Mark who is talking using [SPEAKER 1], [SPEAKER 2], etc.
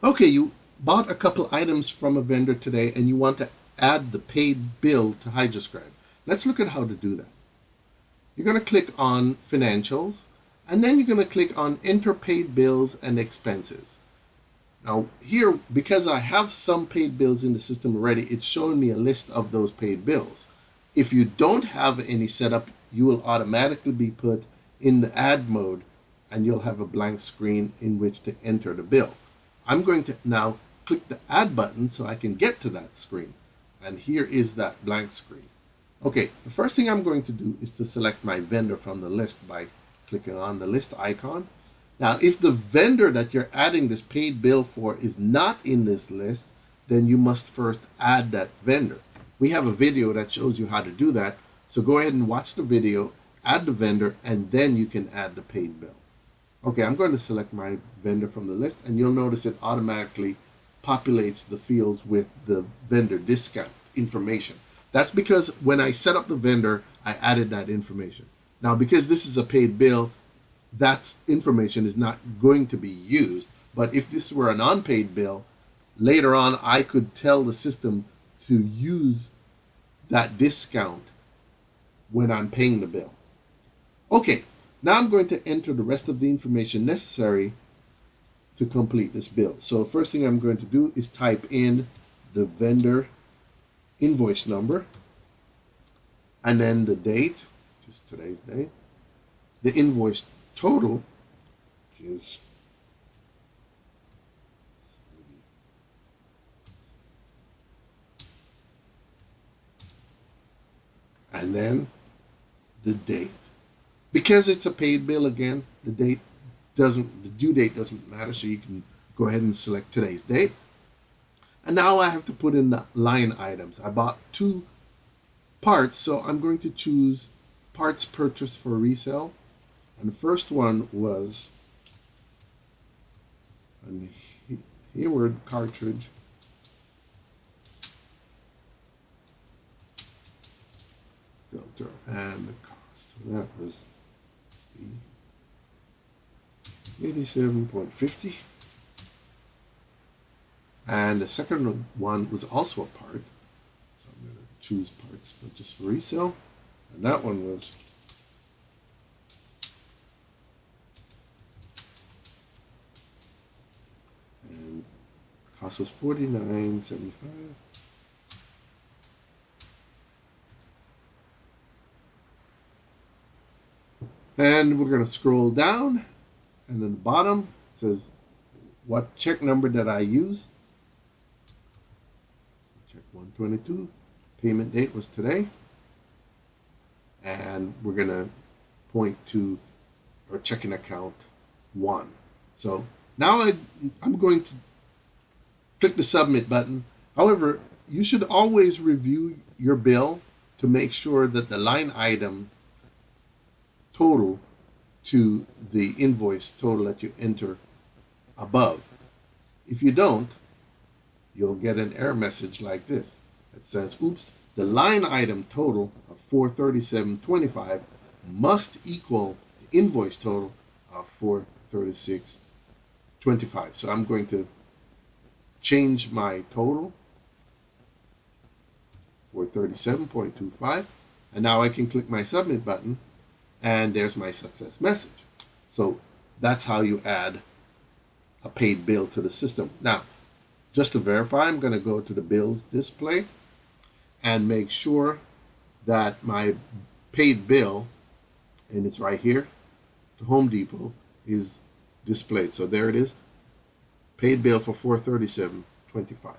[SPEAKER 1] Okay, you bought a couple items from a vendor today and you want to add the paid bill to Hydroscribe. Let's look at how to do that. You're going to click on Financials, and then you're going to click on Enter Paid Bills and Expenses. Now here, because I have some paid bills in the system already, it's showing me a list of those paid bills. If you don't have any set up, you will automatically be put in the add mode and you'll have a blank screen in which to enter the bill. I'm going to now click the add button so I can get to that screen. And here is that blank screen. Okay, the first thing I'm going to do is to select my vendor from the list by clicking on the list icon. Now, if the vendor that you're adding this paid bill for is not in this list, then you must first add that vendor. We have a video that shows you how to do that. So go ahead and watch the video, add the vendor, and then you can add the paid bill. Okay, I'm going to select my vendor from the list, and you'll notice it automatically populates the fields with the vendor discount information. That's because when I set up the vendor, I added that information. Now, because this is a paid bill, that information is not going to be used. But if this were an unpaid bill, later on I could tell the system to use that discount when I'm paying the bill. Okay, now I'm going to enter the rest of the information necessary to complete this bill. So first thing I'm going to do is type in the vendor invoice number, and then the date, which is today's date, the invoice total, which is and then the date. Because it's a paid bill, again, the due date doesn't matter, so you can go ahead and select today's date. And now I have to put in the line items. I bought 2 parts, so I'm going to choose parts purchased for resale. And the first one was a Hayward cartridge filter, and the cost. That was $87.50. And the second one was also a part. So I'm going to choose parts purchased for resale. And that one was and the cost was $49.75. And we're going to scroll down, and then the bottom says what check number that I use. Check 122. Payment date was today. And we're going to point to our checking account 1. So now I'm going to click the submit button. However, you should always review your bill to make sure that the line item total to the invoice total that you enter above. If you don't, you'll get an error message like this that says, oops, the line item total of $437.25 must equal the invoice total of $436.25. So I'm going to change my total for $437.25, and now I can click my submit button, and there's my success message. So that's how you add a paid bill to the system. Now, just to verify, I'm going to go to the bills display and make sure that my paid bill, and it's right here, to Home Depot, is displayed. So there it is, paid bill for $437.25.